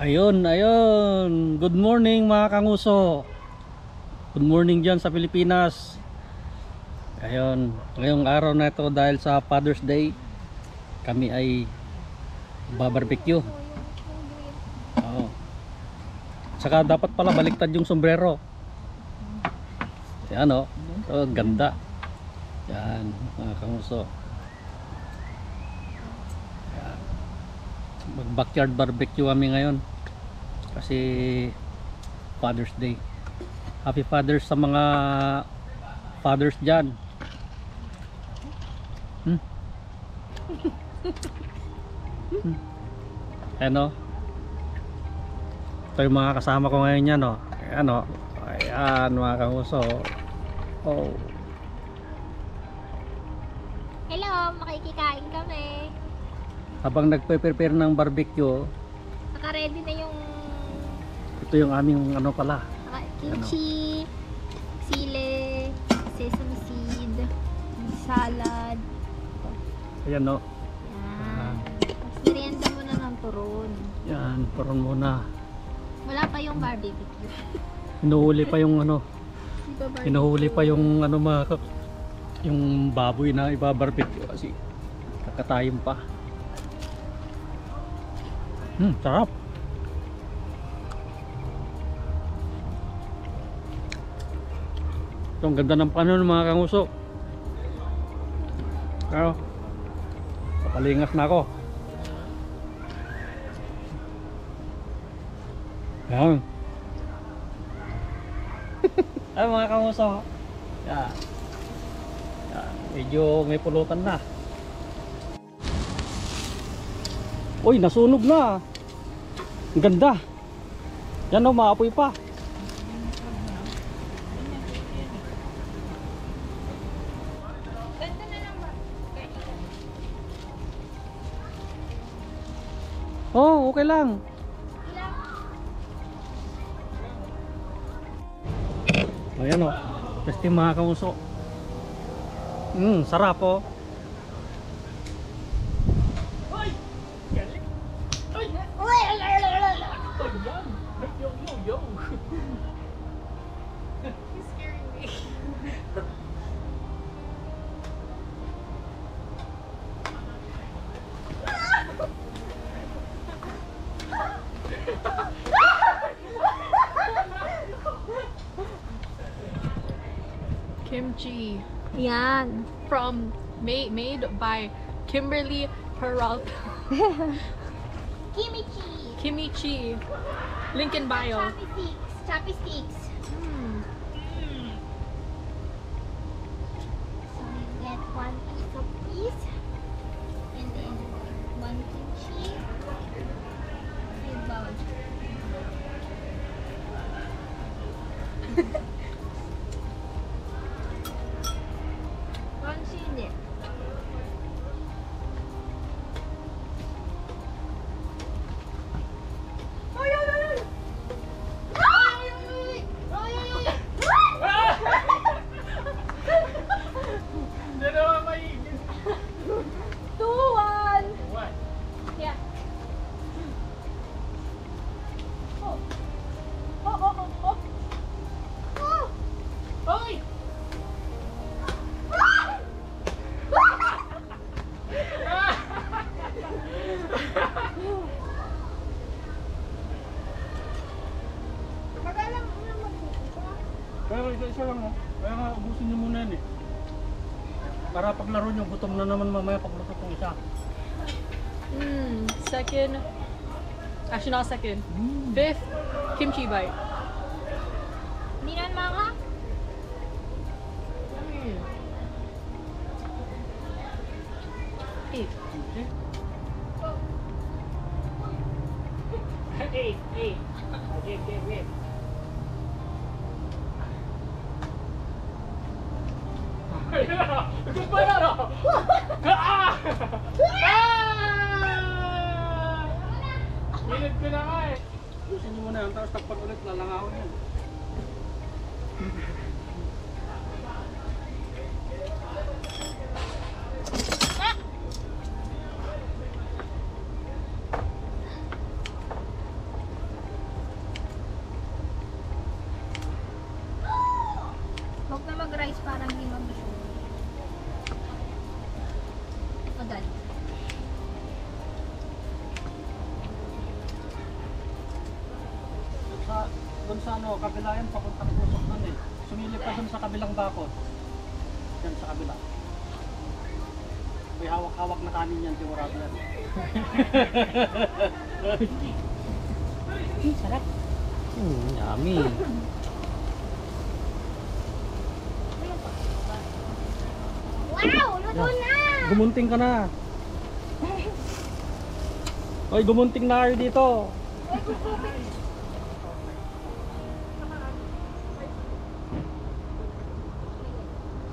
Ayun, ayun. Good morning mga kanguso. Good morning dyan sa Pilipinas. Ayun, ngayong araw na ito dahil sa Father's Day, kami ay barbecue. Oo. Saka dapat pala baliktad yung sombrero. Yan o. So, ganda. Yan mga kanguso. Mag backyard barbecue kami ngayon kasi Father's Day. Happy Fathers sa mga fathers dyan. Ano? Ito yung mga kasama ko ngayon yan, no? Ayan, no? Ayan mga kanguso. Oh. Hello, makikikain kami. Habang nagpe-prepare ng barbecue, Naka-ready na yung ito yung aming ano pala, kimchi, sile, sesame seed, salad. ayan no. Yan. Tapos merienda muna ng turon. Yan, puron muna. Wala pa yung barbecue. Hinuhuli pa yung ano, Di ba barbecue? hinuhuli pa yung ano yung baboy na ibabarbecue kasi kakatayin pa. Sarap. Ito, ang ganda ng panon mga kanguso. Pero papalingas na ako. Yan. Ay mga kanguso. Yan. Yan. Medyo may pulutan na. Uy, nasunog na. Ang ganda. Yan o, maapoy pa. Oh, okay lang. Ayan o. Testing mga kamuso. Sarap o. Kimchi Yan. from made by Kimberly Peralta. Kimchi. Kimchi. Link in bio. Chopsticks. Chopsticks. So you get one piece of piece. And then one kimchi. With bowl. One sili. Yeah. Pero isa-isa lang oh. Kaya nga ubusin nyo muna yan eh. Para paglaro nyo, gutom na naman mamaya pagluto itong isa. Second. Actually, not second. Fifth kimchi bite. Hindi naman mga. Eight. Okay. Hilit ko na nga eh. Ubusin nyo muna yan, tapos takpan ulit, lalangawin yan. Doon sa ano, kabila yan, papuntang pusok doon eh. Sumilip ka doon sa kabilang bakod. Yan sa kabila. May hawak-hawak na kanin yan, sigurado yan. Sarap. Yummy. Wow, luto na! Gumunting ka na. Oy, gumunting na kayo dito.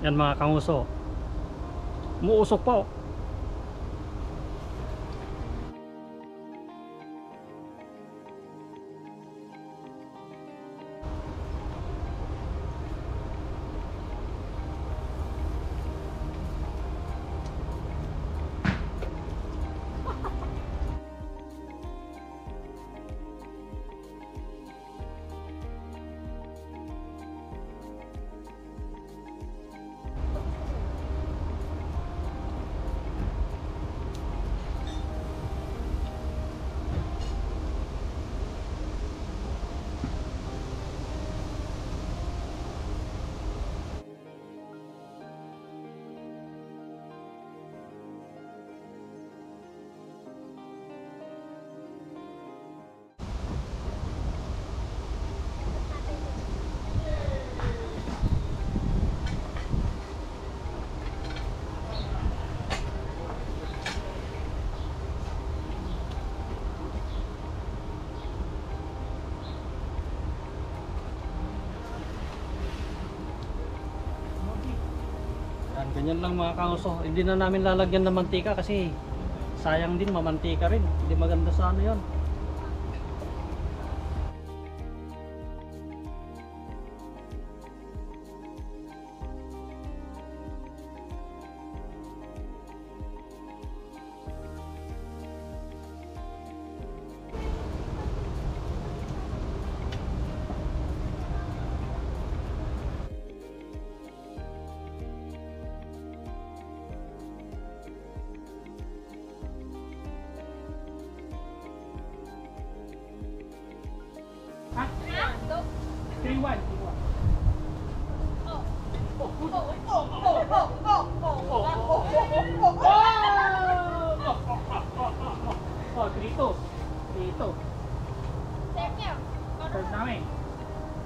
Yan mga kanguso. Umuusok pa oh. Yan, ganyan lang mga kanguso. Hindi na namin lalagyan ng mantika kasi sayang din mamantika rin. Hindi maganda sa ano yun. Ha? 3-1. Oh, dito. Dito. Serve namin.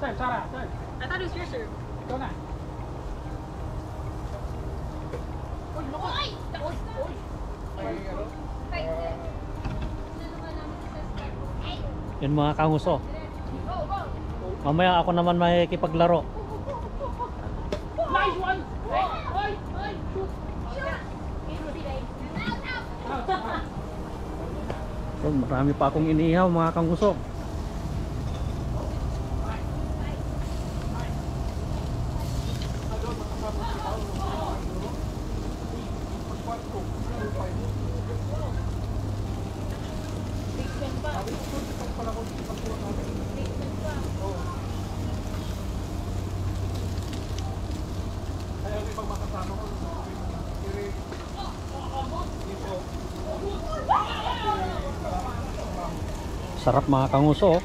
Serve, Sarah. Serve. I thought it was your serve. Ikaw na. Uy, naku. Uy. Yan mga kanguso. Mamaya ako naman makikipaglaro. Nice one! Ay! Shoot! So, marami pa akong inihaw mga kanguso. Sarap mga kanguso oh.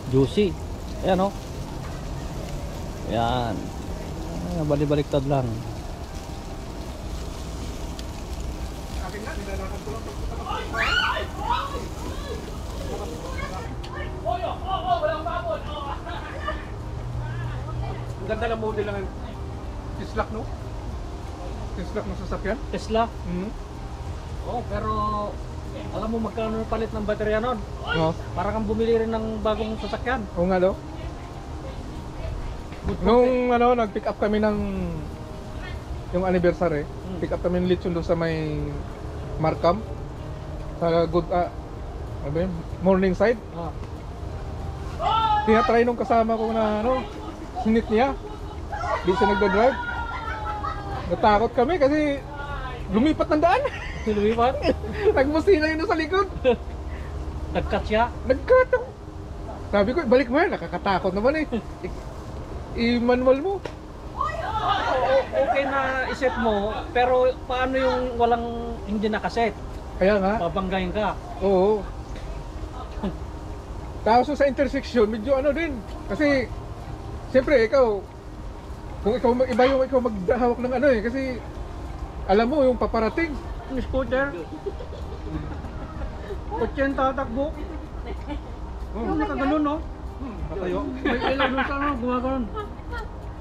Juicy. Ayan oh. Ayan. Balik-baliktad lang. Ang ganda ng model ng Tislak, no? Tislak ng sasakyan. Tesla. Mm. Oh, pero alam mo magkano palit ng baterya nun? No? Para kang bumili rin ng bagong sasakyan. Oo nga, no? Nung nag-pick up kami ng yung anniversary, pick up kami ng lechon doon sa may Markham sa ano ba yun? Morningside. Ah. Tinatry nung kasama ko na sinit niya. Di siya nagdadrive. Natakot kami kasi lumipat ng daan. Lumipat? Nagmusina yun sa likod. Nag-cut siya? Nag-cut. Sabi ko, balik mo yan. Nakakatakot naman eh. I-manual mo. Okay na iset mo, pero paano yung walang hindi nakaset? Kaya nga. Babanggain ka. Oo. Tapos sa intersection, medyo ano din. Kasi, siyempre, ikaw, kung ikaw iba yung ikaw maghawak ng ano eh. Kasi, alam mo yung paparating. Yung scooter. 80 takbo. Oh, nakaganon no? Patayo. May ilan doon sa ano, gumagano'n.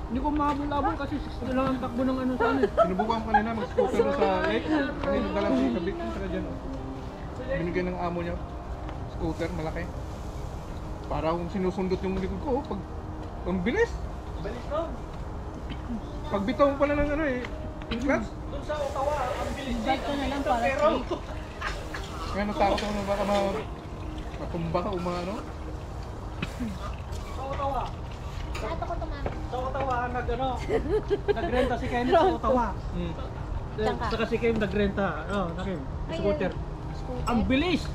Hindi ko mahabol-habol kasi lang ang takbo ng ano sa ano. Sinubukan ko kanina mag-scooter doon sa lake. Kanina dalang si Kabik. Saka dyan. Binigyan ng amo niya. Scooter, malaki. Para kung sinusundot yung likod ko, pag ang bilis. Pag bitaw mo pala ng ano eh, yung clutch. Doon sa Ottawa, ang bilis Back ko na lang para safe. Kaya natakot ako na baka matumba ka o ano. Sa Ottawa. Lahat ako tumama. Sa Ottawa, nagrenta si Kenneth sa Ottawa. Diyan ka. Saka si Kim nagrenta, nakim, Ayun. scooter. Scooter. Ang bilis!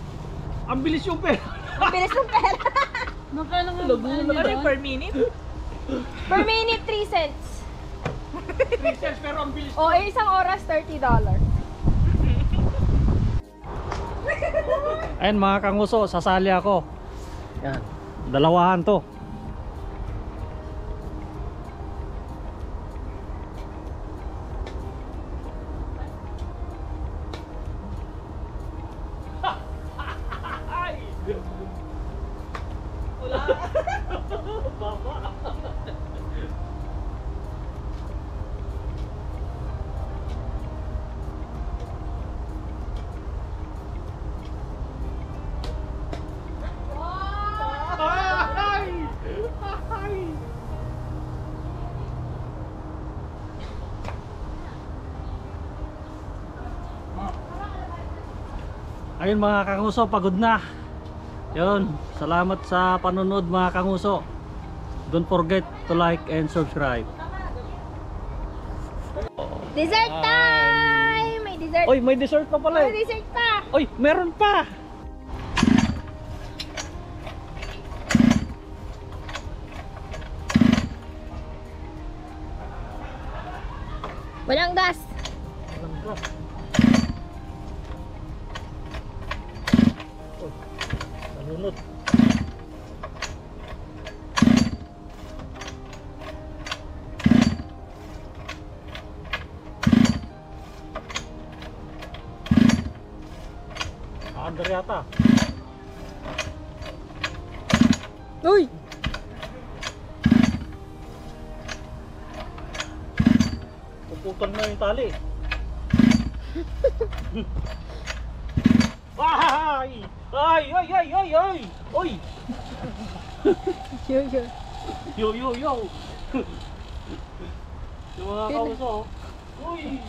Ang bilis yung pera! Ang bilis ng pera. Magkano nga Ano per minute? Per minute, 3 cents. 3 cents pero ang bilis. O, isang oras, $30. Ayun mga kanguso, sasali ako. Yan, dalawahan to. Ayun mga kanguso, pagod na. Yun, salamat sa panonood mga kanguso. Don't forget to like and subscribe. Dessert time! May dessert. Oy, may dessert pa pala May eh. dessert pa. Oy, meron pa. Walang gas. Nalunod. Under yata. Uy! Puputan na yung tali. Ay! Ay! Ay! Ay! Ay! Ay! Oy! Yo, yo. Yo! Yo! Yo! Yung mga kauso. Uy!